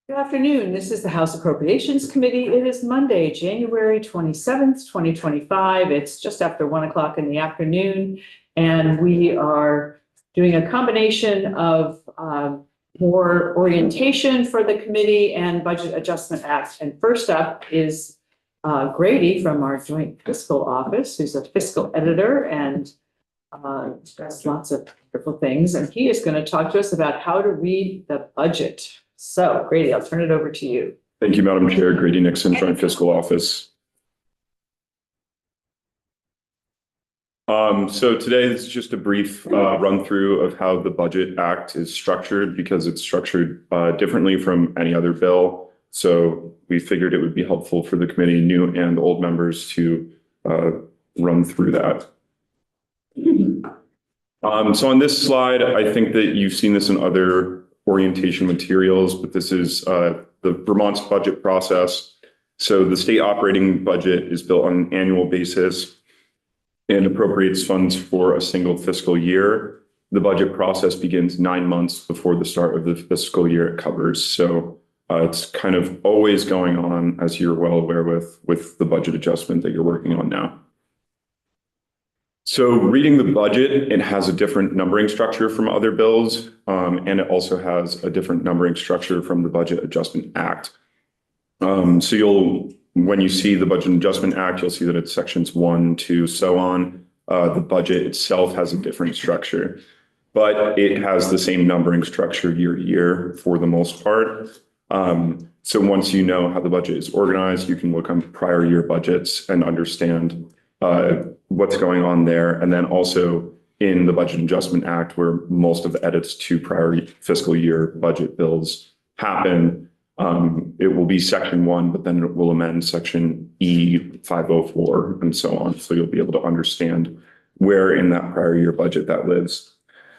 Good afternoon. This is the House Appropriations Committee. It is Monday, January 27th, 2025. It's just after 1 o'clock in the afternoon, and we are doing a combination of more orientation for the committee and Budget Adjustment Act. And first up is Grady from our Joint Fiscal Office, who's a fiscal editor and does lots of wonderful things. And he is going to talk to us about how to read the budget. So, Grady, I'll turn it over to you. Thank you, Madam Chair. Grady Nixon, Joint Fiscal Office. So today this is just a brief run through of how the Budget Act is structured, because it's structured differently from any other bill. So we figured it would be helpful for the committee, new and old members, to run through that. So on this slide, I think that you've seen this in other orientation materials, but this is the Vermont's budget process. So the state operating budget is built on an annual basis and appropriates funds for a single fiscal year. The budget process begins 9 months before the start of the fiscal year it covers. So it's kind of always going on, as you're well aware, with the budget adjustment that you're working on now. So reading the budget, it has a different numbering structure from other bills, and it also has a different numbering structure from the Budget Adjustment Act. So when you see the Budget Adjustment Act, you'll see that it's sections 1, 2, so on. The budget itself has a different structure, but it has the same numbering structure year to year for the most part. So once you know how the budget is organized, you can look on prior year budgets and understand what's going on there. And then also in the Budget Adjustment Act, where most of the edits to prior fiscal year budget bills happen, it will be section 1, but then it will amend section E 504 and so on. So you'll be able to understand where in that prior year budget that lives.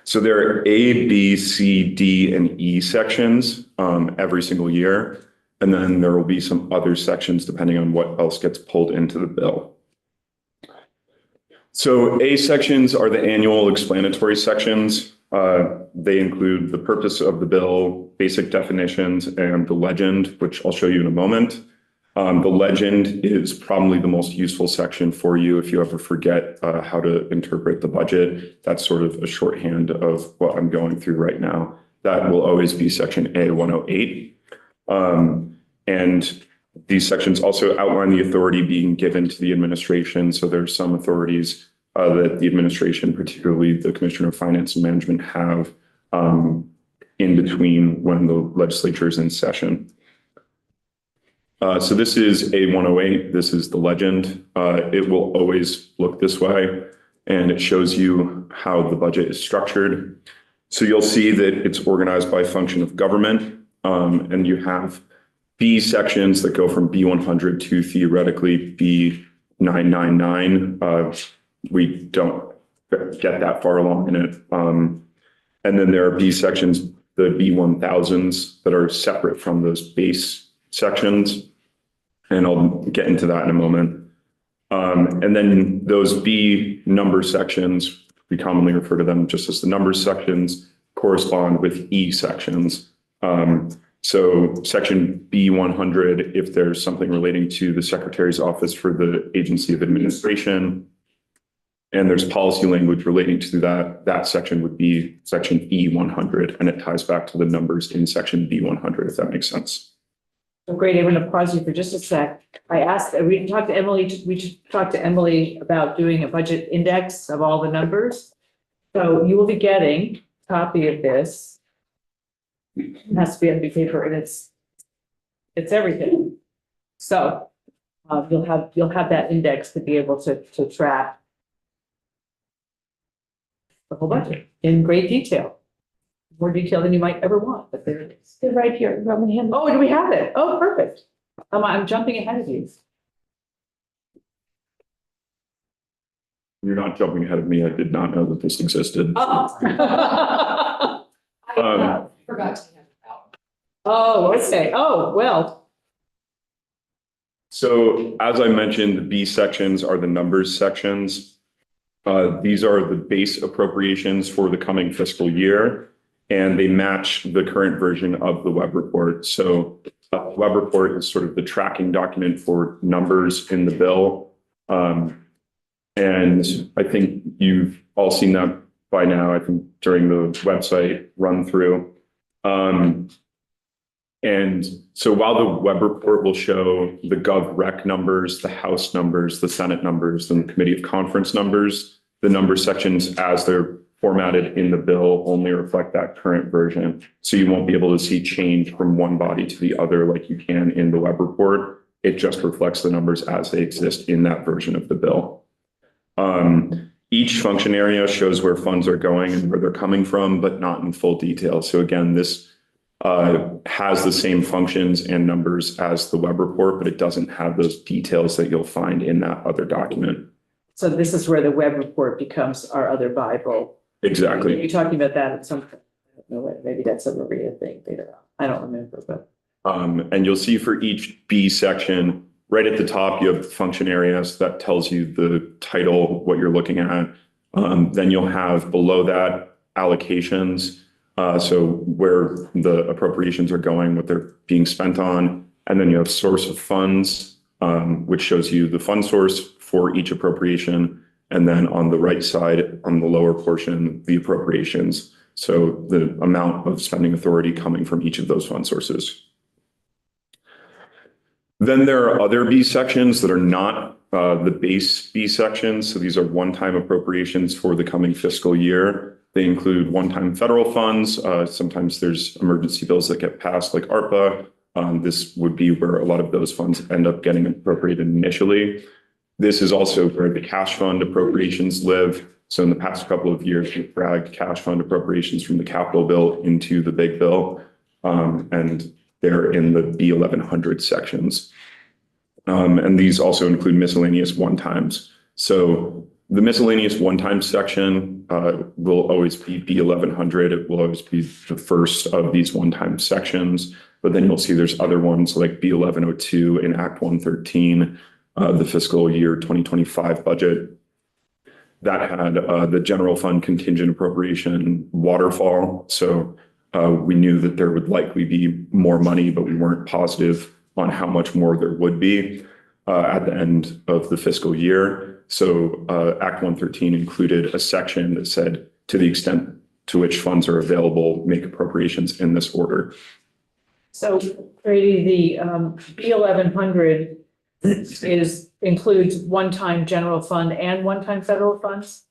So there are A, B, C, D, and E sections every single year. And then there will be some other sections depending on what else gets pulled into the bill. So A sections are the annual explanatory sections. They include the purpose of the bill, basic definitions, and the legend, which I'll show you in a moment. The legend is probably the most useful section for you if you ever forget how to interpret the budget. That's sort of a shorthand of what I'm going through right now. That will always be section A108. And these sections also outline the authority being given to the administration. So there are some authorities that the administration, particularly the Commissioner of Finance and Management, have in between when the legislature is in session. So this is A108. This is the legend. It will always look this way, and it shows you how the budget is structured. So you'll see that it's organized by function of government, and you have B sections that go from B100 to theoretically B999. We don't get that far along in it. And then there are B sections, the B1000s, that are separate from those base sections. And I'll get into that in a moment. And then those B number sections, we commonly refer to them just as the numbers sections, correspond with E sections. So section B100, if there's something relating to the Secretary's Office for the Agency of Administration, and there's policy language relating to that section would be section E100, and it ties back to the numbers in section B100, if that makes sense. So great. I'm going to pause you for just a sec. We talked to Emily about doing a budget index of all the numbers. So you will be getting a copy of this. It has to be on the paper, and it's everything. So you'll have that index to be able to track the whole budget in great detail, more detail than you might ever want. But there it is. They're right here. Oh, do we have it? Oh, perfect. I'm jumping ahead of you. You're not jumping ahead of me. I did not know that this existed. Oh. I forgot to hand it out. Oh, okay. Oh, well. So as I mentioned, the B sections are the numbers sections. These are the base appropriations for the coming fiscal year. and they match the current version of the web report. So web report is sort of the tracking document for numbers in the bill. And I think you've all seen that by now, I think during the website run through. And so while the web report will show the GovRec numbers, the House numbers, the Senate numbers, and the Committee of Conference numbers, the number sections as they're formatted in the bill only reflect that current version. So you won't be able to see change from one body to the other like you can in the web report. It just reflects the numbers as they exist in that version of the bill. Each function area shows where funds are going and where they're coming from, but not in full detail. So again, this has the same functions and numbers as the web report, but it doesn't have those details that you'll find in that other document. So this is where the web report becomes our other Bible. Exactly. You're talking about that at some point. I don't know, maybe that's a Maria thing later on. I don't remember, but. And you'll see for each B section, right at the top, you have function areas that tells you the title, what you're looking at. Then you'll have below that allocations. So where the appropriations are going, what they're being spent on. And then you have source of funds, which shows you the fund source for each appropriation. And then on the right side, on the lower portion, the appropriations. So the amount of spending authority coming from each of those fund sources. Then there are other B sections that are not the base B sections. So these are one-time appropriations for the coming fiscal year. They include one-time federal funds. Sometimes there's emergency bills that get passed like ARPA. This would be where a lot of those funds end up getting appropriated initially. This is also where the cash fund appropriations live. So in the past couple of years, we've dragged cash fund appropriations from the capital bill into the big bill. And they're in the B1100 sections. And these also include miscellaneous one-times. So the miscellaneous one-time section will always be B1100. It will always be the first of these one-time sections. But then you'll see there's other ones like B1102 in Act 113, the fiscal year 2025 budget. That had the general fund contingent appropriation waterfall. So we knew that there would likely be more money, but we weren't positive on how much more there would be at the end of the fiscal year. So Act 113 included a section that said, to the extent to which funds are available, make appropriations in this order. So Brady, the B1100 includes one-time general fund and one-time federal funds?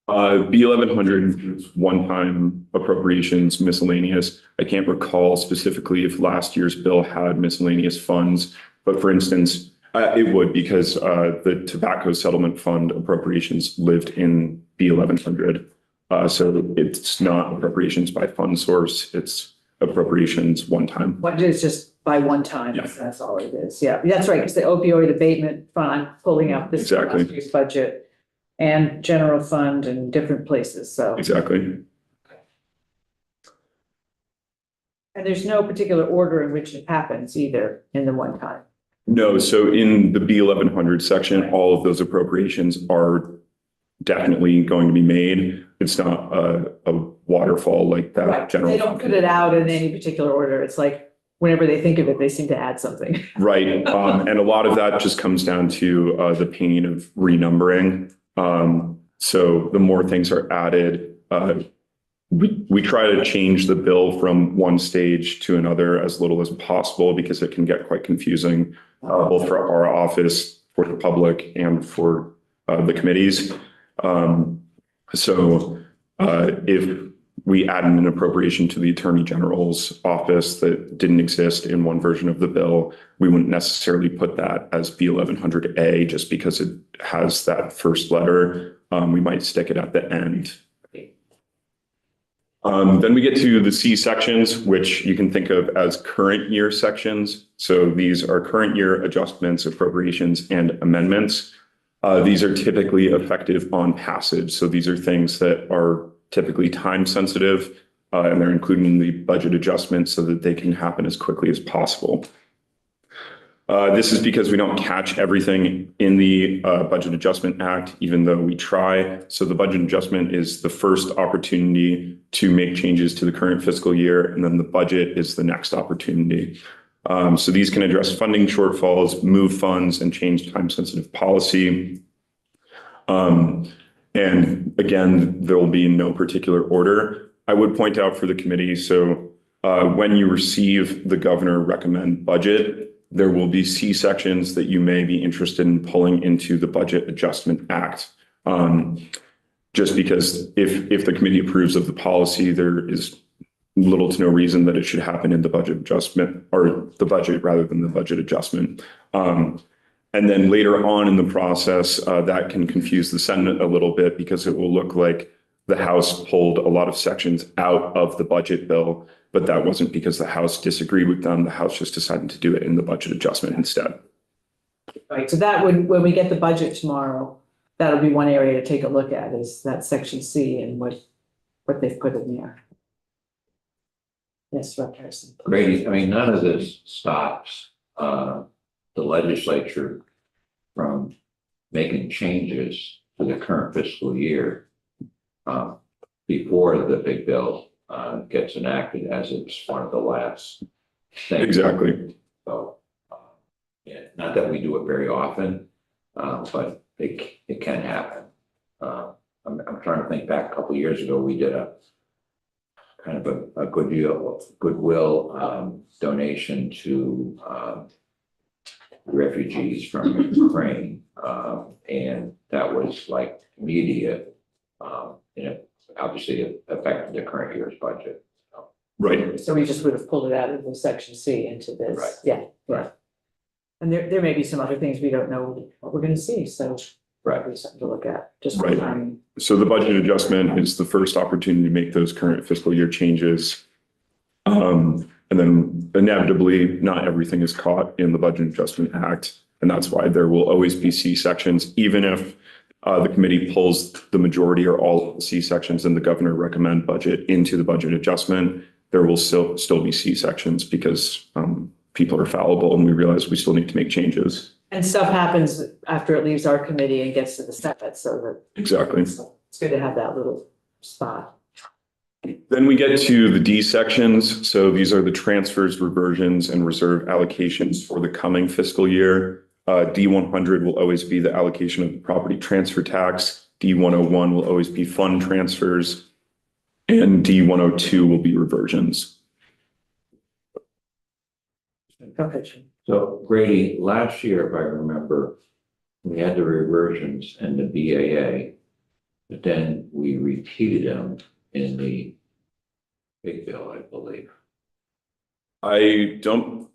B1100 includes one-time appropriations, miscellaneous. I can't recall specifically if last year's bill had miscellaneous funds, but for instance, it would because the tobacco settlement fund appropriations lived in B1100. So it's not appropriations by fund source, it's appropriations one time. What is just by one time? Yeah. That's all it is. Yeah, that's right. Because the opioid abatement fund, I'm pulling out this Exactly. last year's budget and general fund and different places. So Exactly. and there's no particular order in which it happens either in the one time. No, so in the B1100 section, all of those appropriations are definitely going to be made. It's not a waterfall like that. Right. General They don't put it out in any particular order. It's like whenever they think of it, they seem to add something. Right. And a lot of that just comes down to the pain of renumbering. So the more things are added, we try to change the bill from one stage to another as little as possible because it can get quite confusing, both for our office, for the public, and for the committees. So if we add an appropriation to the Attorney General's office that didn't exist in one version of the bill, we wouldn't necessarily put that as B1100A just because it has that first letter. We might stick it at the end. Then we get to the C sections, which you can think of as current year sections. So these are current year adjustments, appropriations, and amendments. These are typically effective on passage. So these are things that are typically time sensitive, and they're including the budget adjustments so that they can happen as quickly as possible. This is because we don't catch everything in the Budget Adjustment Act, even though we try. So the budget adjustment is the first opportunity to make changes to the current fiscal year, and then the budget is the next opportunity. So these can address funding shortfalls, move funds, and change time-sensitive policy. And again, there will be in no particular order. I would point out for the committee, so when you receive the governor recommend budget, there will be C sections that you may be interested in pulling into the Budget Adjustment Act. Just because if the committee approves of the policy, there is little to no reason that it should happen in the budget adjustment or the budget rather than the budget adjustment. And then later on in the process, that can confuse the Senate a little bit because it will look like the House pulled a lot of sections out of the budget bill, but that wasn't because the House disagreed with them. The House just decided to do it in the budget adjustment instead. Right, so that would, when we get the budget tomorrow, that'll be one area to take a look at is that section C and what they've put in there. Yes, Rep. Harrison. Grady, I mean, none of this stops the legislature from making changes to the current fiscal year before the big bill gets enacted, as it's one of the last things. Exactly. So, yeah, not that we do it very often, but it can happen. I'm trying to think back a couple of years ago, we did a kind of a goodwill donation to refugees from Ukraine, and that was like immediate, and it obviously affected the current year's budget. Right. So we just would have pulled it out of the section C into this. Right. Yeah, right. And there may be some other things we don't know what we're gonna see, so. Right. Be something to look at, just. Right. So the budget adjustment is the first opportunity to make those current fiscal year changes. And then inevitably, not everything is caught in the Budget Adjustment Act. And that's why there will always be C sections, even if the committee pulls the majority or all of the C sections and the governor recommend budget into the budget adjustment, there will still be C sections because people are fallible and we realize we still need to make changes. And stuff happens after it leaves our committee and gets to the Senate, so that. Exactly. It's good to have that little spot. Then we get to the D sections. So these are the transfers, reversions, and reserve allocations for the coming fiscal year. D100 will always be the allocation of the property transfer tax. D101 will always be fund transfers. And D102 will be reversions. Go ahead, Jim. So Grady, last year, if I remember, we had the reversions and the BAA, but then we repeated them in the big bill, I believe. I don't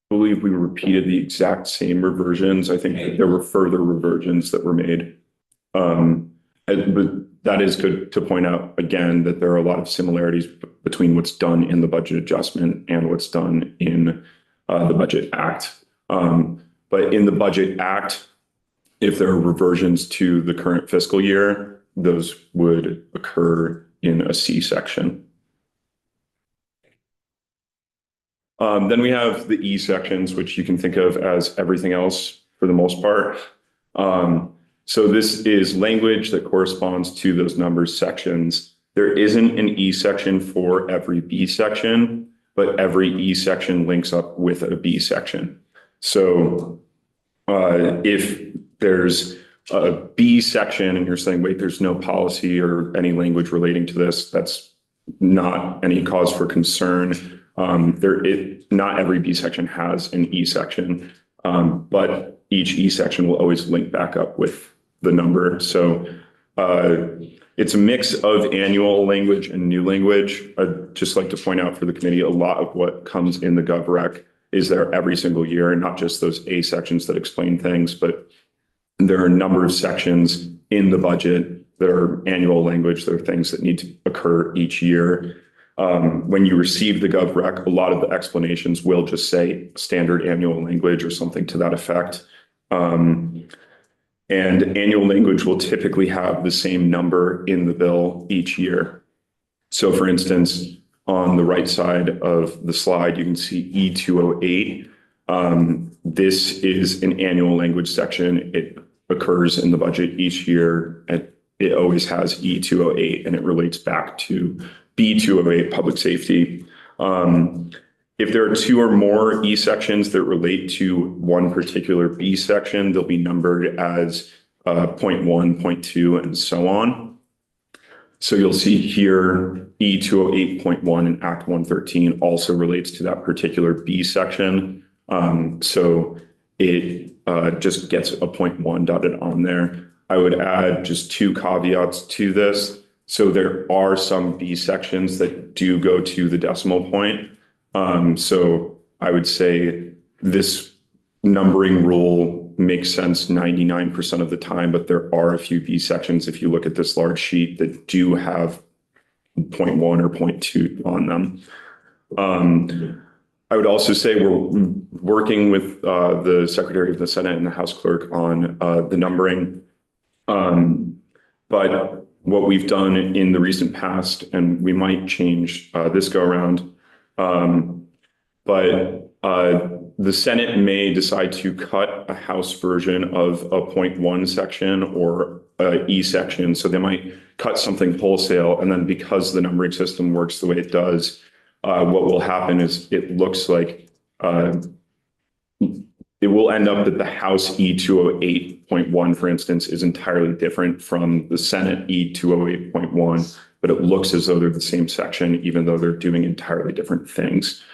believe we repeated the exact same reversions. I think that there were further reversions that were made. But that is good to point out again that there are a lot of similarities between what's done in the budget adjustment and what's done in the Budget Act. But in the Budget Act, if there are reversions to the current fiscal year, those would occur in a C section. Then we have the E sections, which you can think of as everything else for the most part. So this is language that corresponds to those numbers sections. There isn't an E section for every B section, but every E section links up with a B section. So if there's a B section and you're saying, wait, there's no policy or any language relating to this, that's not any cause for concern. Not every B section has an E section, but each E section will always link back up with the number. So it's a mix of annual language and new language. I'd just like to point out for the committee, a lot of what comes in the GovRec is there every single year, and not just those A sections that explain things, but there are a number of sections in the budget that are annual language. There are things that need to occur each year. When you receive the GovRec, a lot of the explanations will just say standard annual language or something to that effect. And annual language will typically have the same number in the bill each year. So for instance, on the right side of the slide, you can see E208, This is an annual language section. It occurs in the budget each year, and it always has E208, and it relates back to B208, public safety. If there are two or more E sections that relate to one particular B section, they'll be numbered as point 1, point 2, and so on. So you'll see here E208.1 in Act 113 also relates to that particular B section. So it just gets a point 1 dotted on there. I would add just two caveats to this. So there are some B sections that do go to the decimal point. So I would say this numbering rule makes sense 99% of the time, but there are a few B sections, if you look at this large sheet, that do have 0.1 or 0.2 on them. I would also say we're working with the Secretary of the Senate and the House Clerk on the numbering. But what we've done in the recent past, and we might change this go around, but the Senate may decide to cut a House version of a 0.1 section or a E section. So they might cut something wholesale. And then because the numbering system works the way it does, what will happen is it looks like it will end up that the House E208.1, for instance, is entirely different from the Senate E208.1, but it looks as though they're the same section, even though they're doing entirely different things.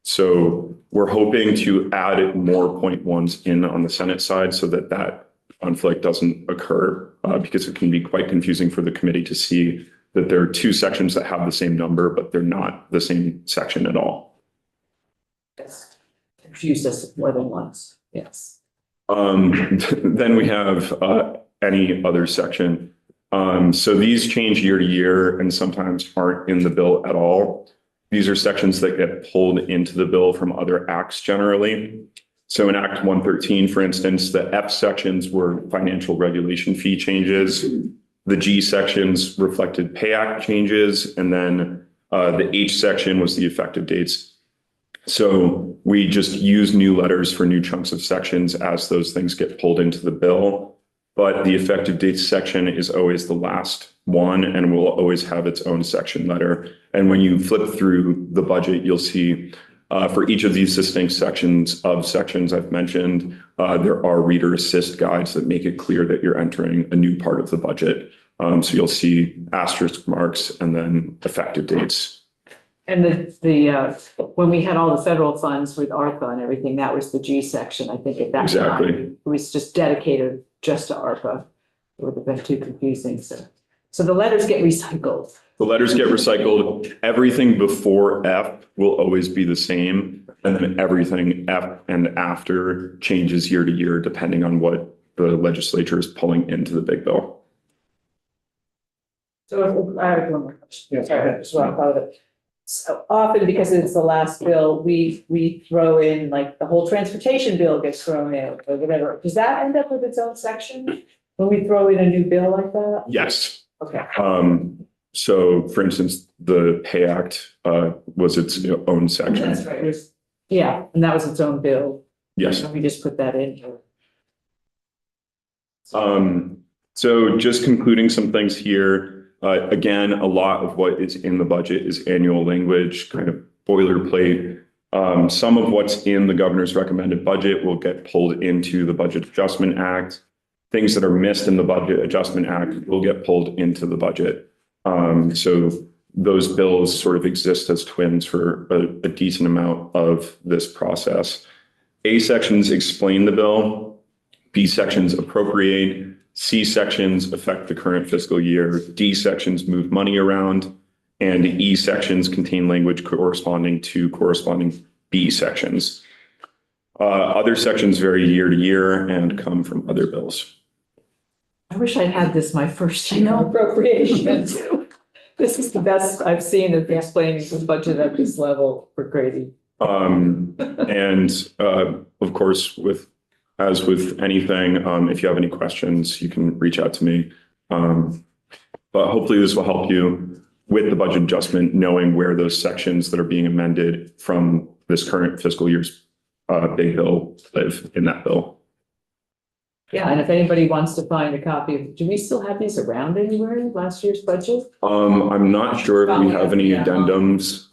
So we're hoping to add more 0.1s in on the Senate side so that that conflict doesn't occur, because it can be quite confusing for the committee to see that there are two sections that have the same number, but they're not the same section at all. Yes. Confused us more than once. Yes. Then we have any other section. So these change year to year and sometimes aren't in the bill at all. These are sections that get pulled into the bill from other acts generally. So in Act 113, for instance, the F sections were financial regulation fee changes. The G sections reflected pay act changes. And then the H section was the effective dates. So we just use new letters for new chunks of sections as those things get pulled into the bill. But the effective dates section is always the last one and will always have its own section letter. And when you flip through the budget, you'll see for each of these distinct sections I've mentioned, there are reader assist guides that make it clear that you're entering a new part of the budget. So you'll see asterisk marks and then effective dates. And when we had all the federal funds with ARPA and everything, that was the G section, I think at that Exactly. time. It was just dedicated just to ARPA. It would have been too confusing. So the letters get recycled. The letters get recycled. Everything before F will always be the same. And then everything F and after changes year to year, depending on what the legislature is pulling into the big bill. So I have one more question. Sorry, just want to follow that. So often, because it's the last bill, we throw in, like, the whole transportation bill gets thrown in or whatever. Does that end up with its own section when we throw in a new bill like that? Yes. Okay. So for instance, the Pay Act was its own section. That's right. Yeah, and that was its own bill. Yes. We just put that in here. So just concluding some things here. Again, a lot of what is in the budget is annual language, kind of boilerplate. Some of what's in the governor's recommended budget will get pulled into the Budget Adjustment Act. Things that are missed in the Budget Adjustment Act will get pulled into the budget. So those bills sort of exist as twins for a decent amount of this process. A sections explain the bill. B sections appropriate. C sections affect the current fiscal year. D sections move money around. And E sections contain language corresponding to corresponding B sections. Other sections vary year to year and come from other bills. I wish I'd had this my first year appropriations. This is the best I've seen of explaining the budget at this level for Grady. And of course, as with anything, if you have any questions, you can reach out to me. But hopefully this will help you with the budget adjustment, knowing where those sections that are being amended from this current fiscal year's big bill live in that bill. Yeah, and if anybody wants to find a copy of, do we still have these around anywhere, last year's budget? I'm not sure if we have any Yeah. addendums,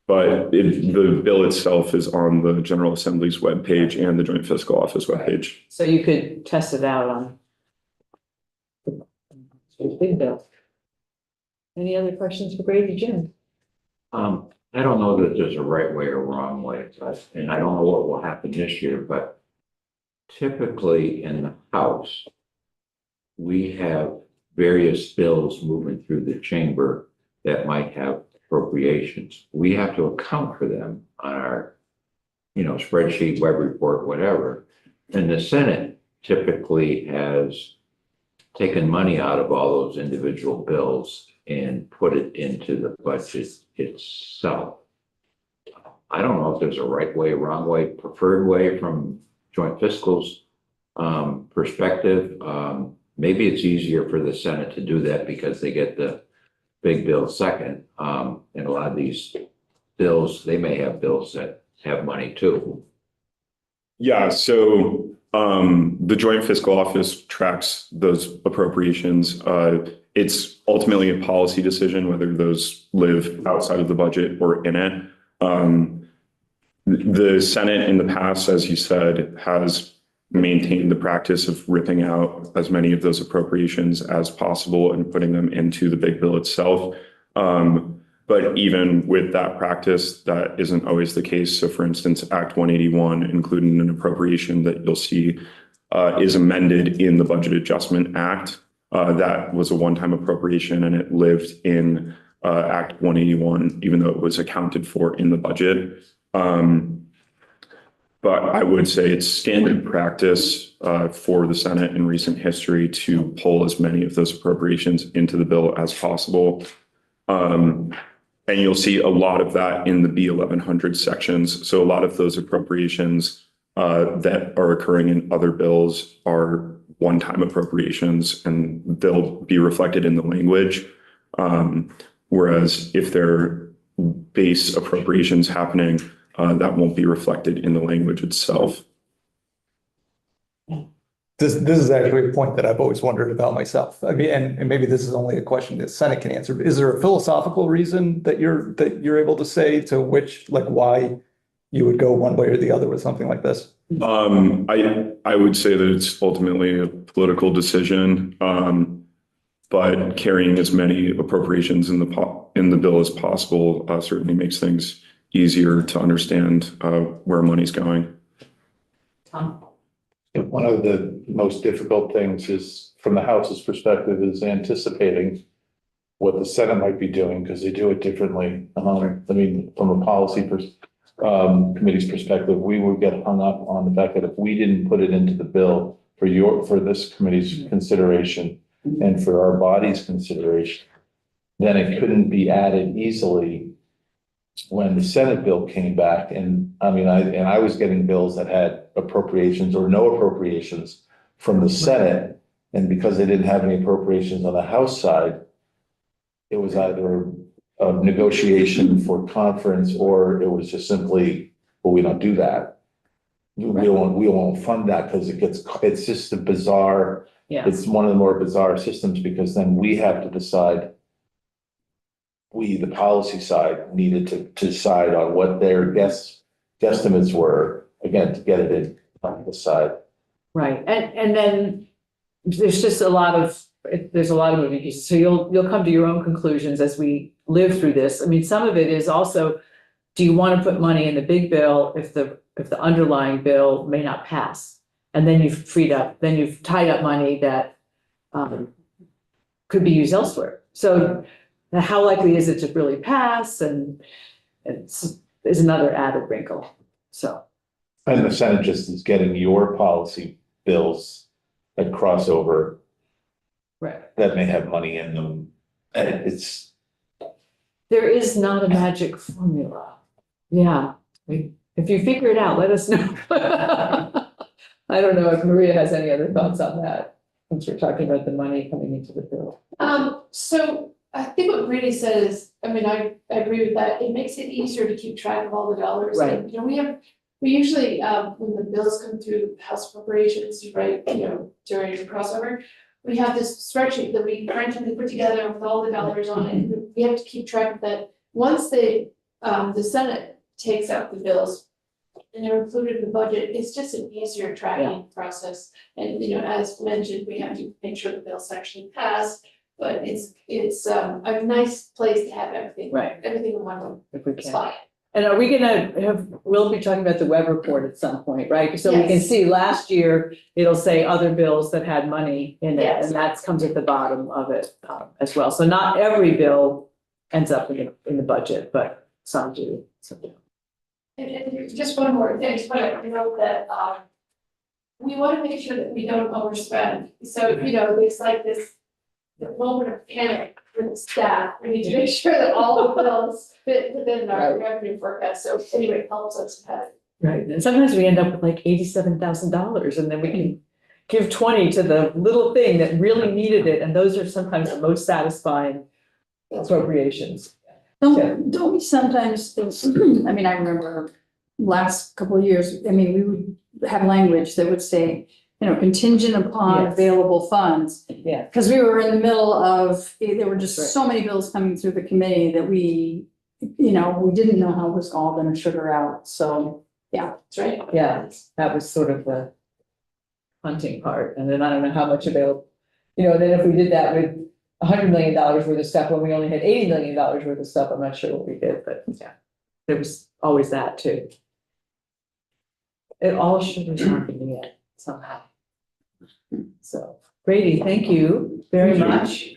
but the bill itself is on the General Assembly's webpage and the Joint Fiscal Office webpage. So you could test it out on the big bill. Any other questions for Grady, Jim? I don't know that there's a right way or wrong way, and I don't know what will happen this year, but typically in the House, we have various bills moving through the chamber that might have appropriations. We have to account for them on our, spreadsheet, web report, whatever. And the Senate typically has taken money out of all those individual bills and put it into the budget itself. I don't know if there's a right way, wrong way, preferred way from Joint Fiscal's perspective. Maybe it's easier for the Senate to do that because they get the big bill second. And a lot of these bills, they may have bills that have money too. Yeah, so the Joint Fiscal Office tracks those appropriations. It's ultimately a policy decision whether those live outside of the budget or in it. The Senate in the past, as you said, has maintained the practice of ripping out as many of those appropriations as possible and putting them into the big bill itself. But even with that practice, that isn't always the case. So for instance, Act 181, including an appropriation that you'll see is amended in the Budget Adjustment Act. That was a one-time appropriation and it lived in Act 181, even though it was accounted for in the budget. But I would say it's standard practice for the Senate in recent history to pull as many of those appropriations into the bill as possible. And you'll see a lot of that in the B1100 sections. So a lot of those appropriations that are occurring in other bills are one-time appropriations and they'll be reflected in the language. Whereas if they're base appropriations happening, that won't be reflected in the language itself. This is actually a point that I've always wondered about myself. I mean, and maybe this is only a question the Senate can answer. But is there a philosophical reason that you're able to say to which, like, why you would go one way or the other with something like this? I would say that it's ultimately a political decision, but carrying as many appropriations in the bill as possible certainly makes things easier to understand where money's going. Tom? One of the most difficult things is, from the House's perspective, is anticipating what the Senate might be doing because they do it differently. I mean, from a policy committee's perspective, we would get hung up on the fact that if we didn't put it into the bill for this committee's consideration and for our body's consideration, then it couldn't be added easily when the Senate bill came back. And I mean, I was getting bills that had appropriations or no appropriations from the Senate. And because they didn't have any appropriations on the House side, it was either a negotiation for conference or it was just simply, well, we don't do that. We won't fund that because it's just a bizarre, it's one of the more bizarre systems because then we have to decide. The policy side needed to decide on what their guesstimates were, again, to get it in on the side. Right, and then there's just a lot of moving pieces. So you'll come to your own conclusions as we live through this. I mean, some of it is also, do you want to put money in the big bill if the underlying bill may not pass? And then you've tied up money that could be used elsewhere. So how likely is it to really pass? And is another added wrinkle. So. And the Senate just is getting your policy bills that cross over. Right. That may have money in them. And there is not a magic formula. Yeah. If you figure it out, let us know. I don't know if Maria has any other thoughts on that, since we're talking about the money coming into the bill. So I think what Brady says, I mean, I agree with that. It makes it easier to keep track of all the dollars. Right. And, we have We usually, when the bills come through House Appropriations, right, during the crossover, we have this spreadsheet that we randomly put together with all the dollars on it. And we have to keep track of that. Once the Senate takes out the bills and they're included in the budget, it's just an easier tracking process. And, as mentioned, we have to make sure the bills actually pass, but it's a nice place to have everything. Right. Everything in one If we can. spot. And are we we'll be talking about the web report at some point, right? So we can Yes. see last year, it'll say other bills that had money in it, Yes. and that comes at the bottom of it as well. So not every bill ends up in the budget, but some do. Some do. And just one more thing, just want to note that, we want to make sure that we don't overspend. So, there's like the moment of panic for the staff. We need to make sure that all the bills fit within our revenue forecast. So anyway, it helps us have. Right, and sometimes we end up with like $87,000, and then we can give 20 to the little thing that really needed it, and those are sometimes the most satisfying appropriations. Don't we sometimes think, I mean, I remember last couple of years, I mean, we would have language that would say, contingent upon Yes. available funds. Yeah. Because we were in the middle of, there were just Right. so many bills coming through the committee that we didn't know how it was all gonna sugar out, so, yeah. That's right. Yeah, that was sort of the hunting part, and then I don't know how much available. Then if we did that with $100 million worth of stuff, when we only had $80 million worth of stuff, I'm not sure what we did, but yeah. There was always that too. It all sugars not in the end, somehow. So, Brady, thank you very Thank you. much.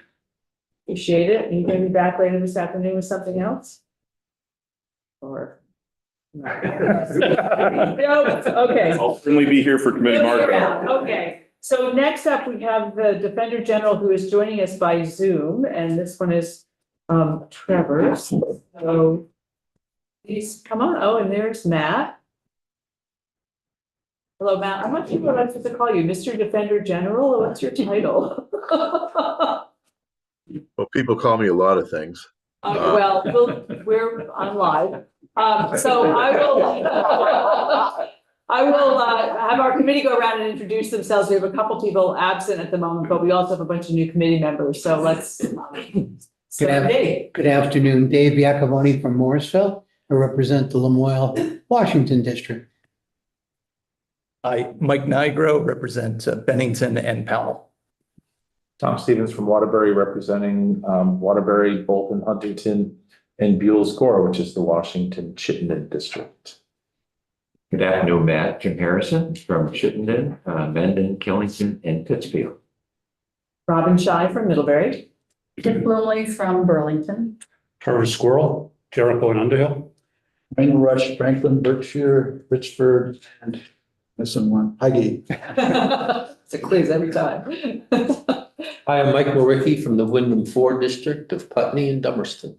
Appreciate it. Are you gonna be back later this afternoon with something else? Or? No, okay. I'll certainly be here for committee markup. Okay, so next up, we have the Defender General who is joining us by Zoom, and this one is Trevor. So please come on. Oh, and there's Matt. Hello, Matt. I'm not sure what I'm supposed to call you, Mr. Defender General, or what's your title? Well, people call me a lot of things. Well, we're on live. So I will have our committee go around and introduce themselves. We have a couple people absent at the moment, but we also have a bunch of new committee members. So let's. Dave. Good afternoon, Dave Iacovoni from Morrisville. I represent the Lamoille, Washington District. I, Mike Nigro, represent Bennington and Powell. Tom Stevens from Waterbury, representing Waterbury, Bolton, Huntington, and Buell's Gore, which is the Washington Chittenden district. Good afternoon, Matt. Jim Harrison from Chittenden, Mendon, Killington, and Pittsfield. Robin Shy from Middlebury. Dick Lilly from Burlington. Trevor Squirrel, Jericho and Underhill. Rain Rush, Franklin, Berkshire, Richford, and missing one, Highgate. It's a quiz every time. Hi, I'm Mike Moricki from the Wyndham 4 District of Putney and Dummerston.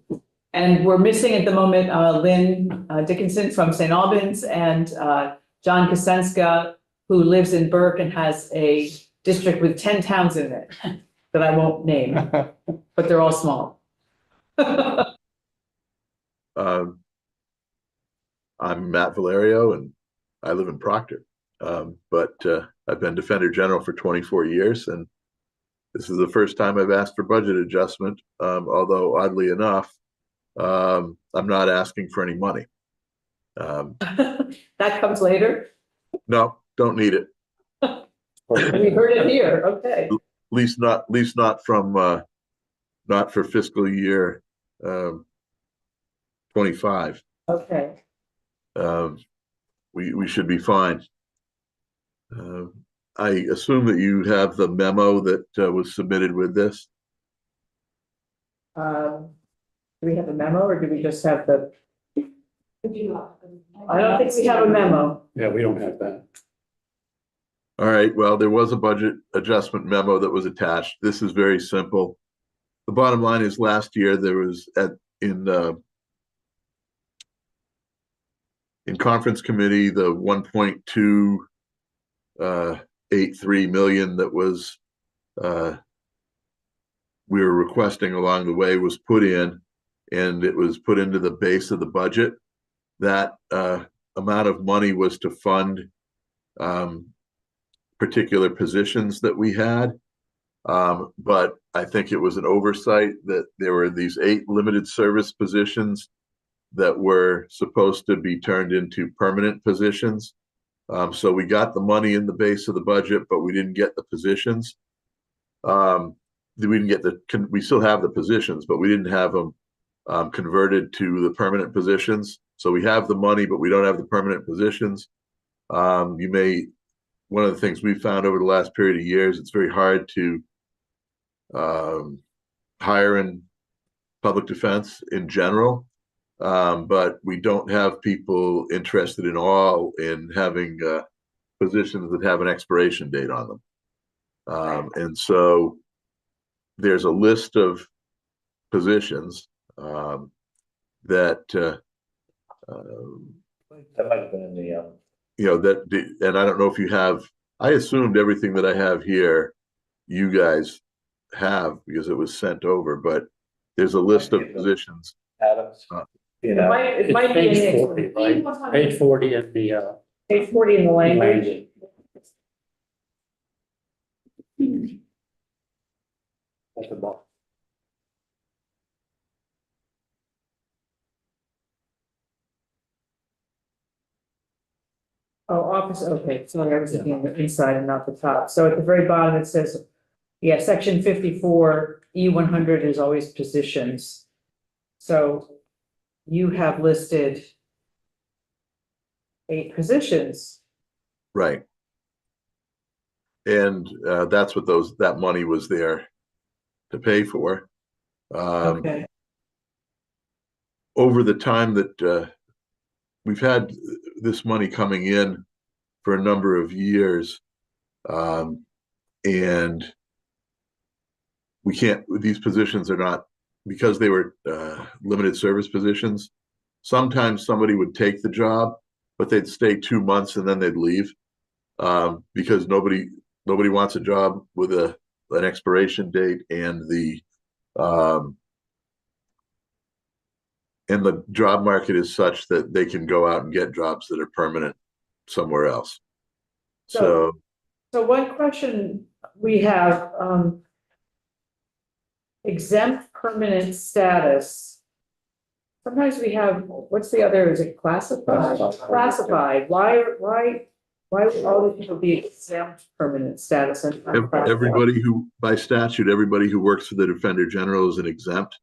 And we're missing at the moment Lynn Dickinson from St. Albans and John Kosenska, who lives in Burke and has a district with 10 towns in it that I won't name, but they're all small. I'm Matt Valerio and I live in Proctor. But I've been Defender General for 24 years and this is the first time I've asked for budget adjustment, although oddly enough, I'm not asking for any money. That comes later. No, don't need it. We heard it here, okay. At least not from not for fiscal year 25. Okay. We should be fine. I assume that you have the memo that was submitted with this. Do we have a memo or do we just have the? I don't think we have a memo. Yeah, we don't have that. All right, well, there was a budget adjustment memo that was attached. This is very simple. The bottom line is last year there was in conference committee, the 1.283 million that was we were requesting along the way was put in, and it was put into the base of the budget. That amount of money was to fund particular positions that we had. But I think it was an oversight that there were these 8 limited service positions that were supposed to be turned into permanent positions. So we got the money in the base of the budget, but we didn't get the positions. We still have the positions, but we didn't have them converted to the permanent positions. So we have the money, but we don't have the permanent positions. One of the things we've found over the last period of years, it's very hard to hire in public defense in general. But we don't have people interested in having positions that have an expiration date on them. And so there's a list of positions that That might have been in the, and I don't know if you have, I assumed everything that I have here, you guys have because it was sent over, but there's a list of positions. Adams. It might be Page in 40, right? Page 40 of the, page 40 in the language. at the bottom. Oh, office, okay, sorry, I was looking on the inside and not the top. So at the very bottom, it says, yeah, section 54, E100 is always positions. So you have listed 8 positions. Right. And that's what that money was there to pay for. Okay, Over the time that we've had this money coming in for a number of years, and these positions are not, because they were limited service positions. Sometimes somebody would take the job, but they'd stay 2 months and then they'd leave, because nobody wants a job with an expiration date, and the job market is such that they can go out and get jobs that are permanent somewhere else. So one question we have, exempt permanent status. Sometimes we have, what's the other, is it classified? Classified, why would all the people be exempt permanent status? And Everybody by statute, everybody who works for the Defender General is an exempt.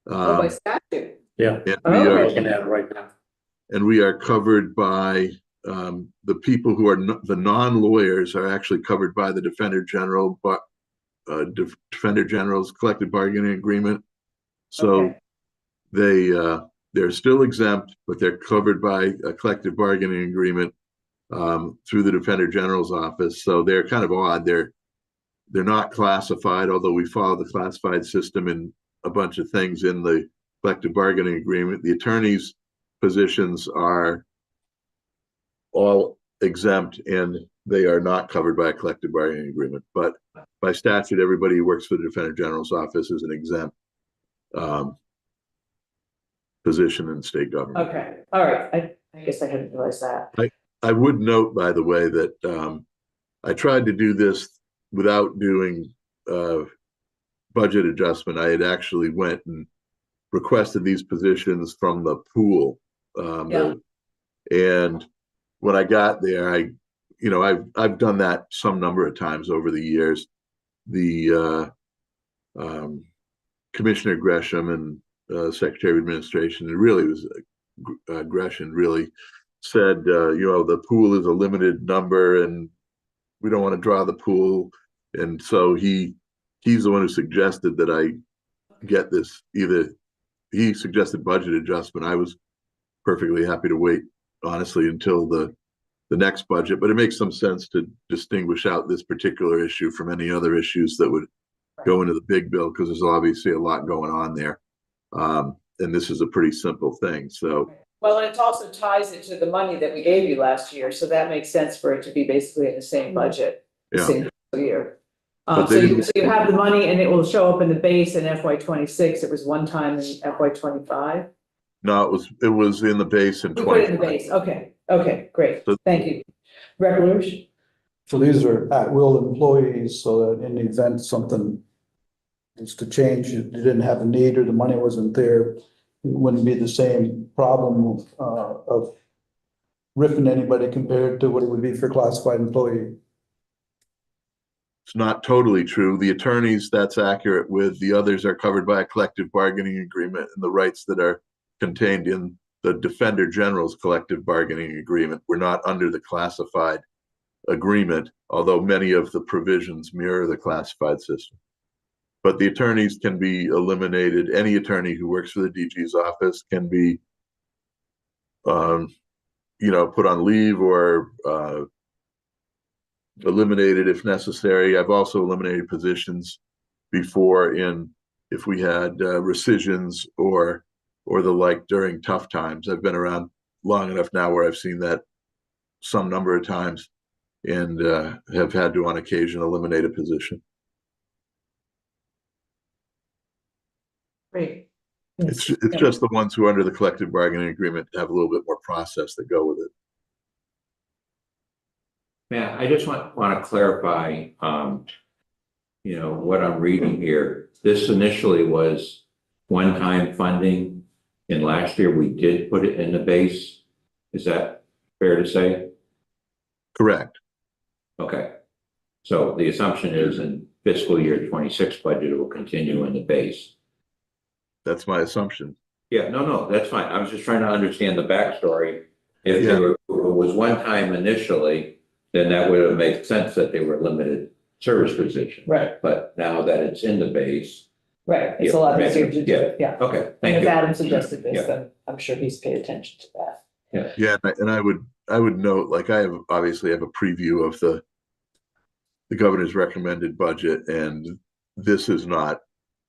Oh, by statute. Yeah, And we're looking at it right now. we are covered by the people who are the non-lawyers are actually covered by the Defender General, but Defender General's collective bargaining agreement. So they're still exempt, but they're covered by a collective bargaining agreement through the Defender General's office. So they're kind of odd. They're not classified, although we follow the classified system in a bunch of things in the collective bargaining agreement. The attorneys' positions are all exempt, and they are not covered by a collective bargaining agreement. But by statute, everybody who works for the Defender General's office is an exempt position in state government. Okay, all right, I guess I hadn't realized that. I would note, by the way, that I tried to do this without doing budget adjustment. I had actually went and requested these positions from the pool. And when I got there, I've done that some number of times over the years. The Commissioner Gresham and Secretary of Administration, and really was Gresham really said, the pool is a limited number and we don't want to draw the pool. And so he's the one who suggested that I get this. He suggested budget adjustment. I was perfectly happy to wait, honestly, until the next budget, but it makes some sense to distinguish out this particular issue from any other issues that would go into the big bill, because there's obviously a lot going on there. And this is a pretty simple thing. So, well, and it also ties into the money that we gave you last year, so that makes sense for it to be basically in the same budget, same year. So you have the money and it will show up in the base in FY26. It was one time in FY25. No, it was in the base in 20. You put it in the base, okay. Okay, great. So- Thank you. Revolution? So these are at-will employees, so that in the event something is to change, you didn't have a need or the money wasn't there, it wouldn't be the same problem of ripping anybody compared to what it would be for classified employee. It's not totally true. The attorneys, that's accurate with. The others are covered by a collective bargaining agreement, and the rights that are contained in the Defender General's collective bargaining agreement were not under the classified agreement, although many of the provisions mirror the classified system. But the attorneys can be eliminated. Any attorney who works for the DG's office can be, put on leave or eliminated if necessary. I've also eliminated positions before if we had rescissions or the like during tough times. I've been around long enough now where I've seen that some number of times and have had to on occasion eliminate a position. Great. It's just the ones who are under the collective bargaining agreement have a little bit more process that go with it. Yeah, I just want to clarify, what I'm reading here. This initially was one-time funding, and last year we did put it in the base. Is that fair to say? Correct. Okay. So the assumption is in fiscal year 26 budget, it will continue in the base. That's my assumption. Yeah, no, that's fine. I was just trying to understand the backstory. If it was one time initially, then that would have made sense that they were limited service positions. Right, But now that it's in the base. right. It's a lot easier to do, Yeah. yeah. Okay, And thank if you. Adam suggested this, Yeah. then I'm sure he's paid attention to that. Yeah, and I would note, like I obviously have a preview of the governor's recommended budget, and this is not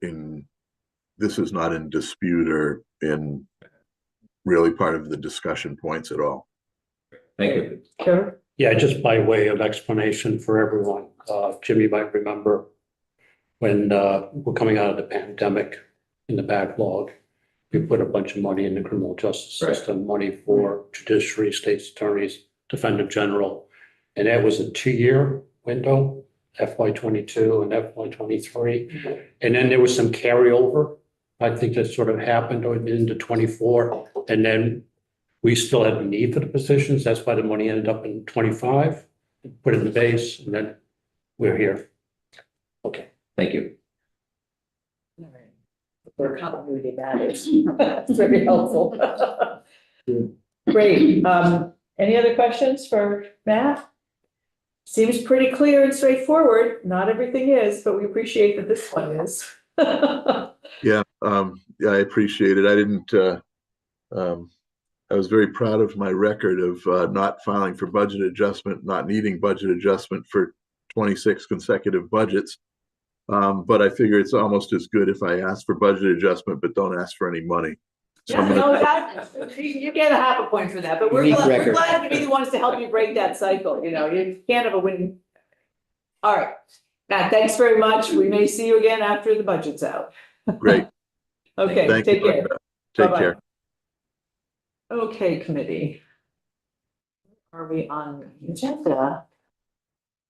in dispute or in really part of the discussion points at all. Thank you. Sure. Yeah, just by way of explanation for everyone, Jimmy might remember when we're coming out of the pandemic in the backlog, we put a bunch of money in the criminal justice Right. system, money for judiciary, state's attorneys, defendant general. And that was a 2-year window, FY 22 and FY 23. And then there was some carryover. I think that sort of happened into 24. And then we still had the need for the positions. That's why the money ended up in 25, put it in the base, and then we're here. Okay. Thank you. All right. For continuity matters. That's very helpful. Great. Any other questions for Matt? Seems pretty clear and straightforward. Not everything is, but we appreciate that this one is. Yeah, I appreciate it. I didn't. I was very proud of my record of not filing for budget adjustment, not needing budget adjustment for 26 consecutive budgets. But I figure it's almost as good if I ask for budget adjustment, but don't ask for any money. So I'm gonna- You get a half a point for that, but we're Unique glad, we're record. glad to be the ones to help you break that cycle, you can't have a win. All right, Matt, thanks very much. We may see you again after the budget's out. Great. Okay, Thank take you. care. Take Bye-bye. care. Okay, committee. Are we on the agenda?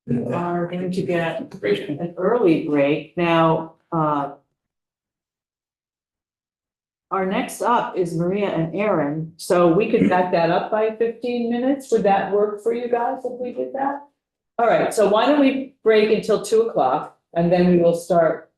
We are going to get an early break now. Our next up is Maria and Aaron, so we could back that up by 15 minutes. Would that work for you guys if we did that? All right, so why don't we break until 2 o'clock and then we will start